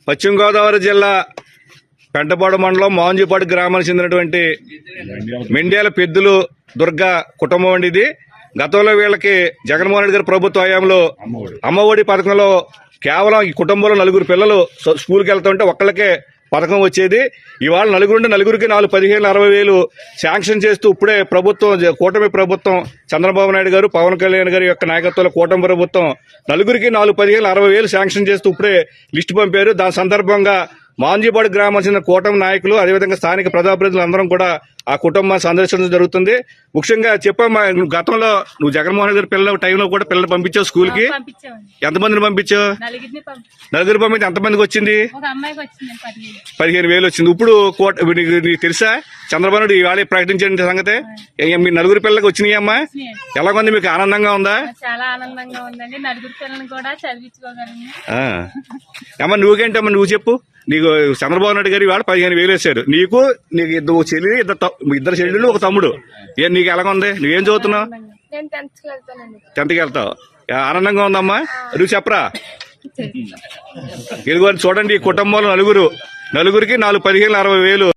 పశ్చిమ గోదావరి జిల్లా పెంటపాడు మండలం మోహన్జీపాడు గ్రామానికి చెందినటువంటి మెండ్యాల పెద్దులు దుర్గా కుటుంబం అండి ఇది. గతంలో వీళ్ళకి జగన్మోహన్ రెడ్డి గారి ప్రభుత్వ హయాంలో అమ్మఒడి పథకంలో కేవలం ఈ కుటుంబంలో 4 పిల్లలు స్కూల్కి వెళ్తుంటే ఒక్కళ్ళకే పథకం వచ్చేది. ఇవాళ నలుగురికి 15,60,000 శాంక్షన్ చేస్తూ ఇప్పుడే ప్రభుత్వం, కూటమి ప్రభుత్వం, చంద్రబాబు నాయుడు గారు, పవన్ కళ్యాణ్ గారి యొక్క నాయకత్వంలో కూటమి ప్రభుత్వం నలుగురికి 15,60,000 శాంక్షన్ చేస్తూ ఇప్పుడే లిస్టు పంపారు. దాని సందర్భంగా మోహన్జీపాడు గ్రామానికి చెందిన కూటమి నాయకులు, అదేవిధంగా స్థానిక ప్రజాప్రతినిధులు అందరం కూడా ఆ కుటుంబాన్ని సందర్శించడం జరుగుతుంది. ముఖ్యంగా చెప్పమ్మా, గతంలో నువ్వు జగన్మోహన్ రెడ్డి గారి పిల్లల టైంలో కూడా పిల్లలు పంపించావు స్కూల్ కి? ఎంతమందిని పంపించావు? 4 పంపించి ఎంతమందికి వచ్చింది? 15,000 వచ్చింది. ఇప్పుడు నీకు తెలుసా చంద్రబాబు నాయుడు ఇవాళ ప్రకటించిన సంగతే? మీ 4 పిల్లలకి వచ్చినాయి అమ్మా? ఎలాగుంది, మీకు ఆనందంగా ఉందా? చాలా ఆనందంగా ఉందండి. 4 పిల్లల్ని కూడా చదివించుకోగలను. అమ్మా నువ్వేంటమ్మా, నువ్వు చెప్పు. నీకు చంద్రబాబు నాయుడు గారు ఇవాళ 15,000 వేశారు. నీకు 2 చెల్లి, 2 చెల్లెళ్ళు, 1 తమ్ముడు. నీకు ఎలాగుంది? నువ్వేం చదువుతున్నావు? 10th కి వెళ్తావు. ఆనందంగా ఉందమ్మా? నువ్వు చెప్పరా. ఇదిగో చూడండి, ఈ కుటుంబంలో నలుగురికి 15,60,000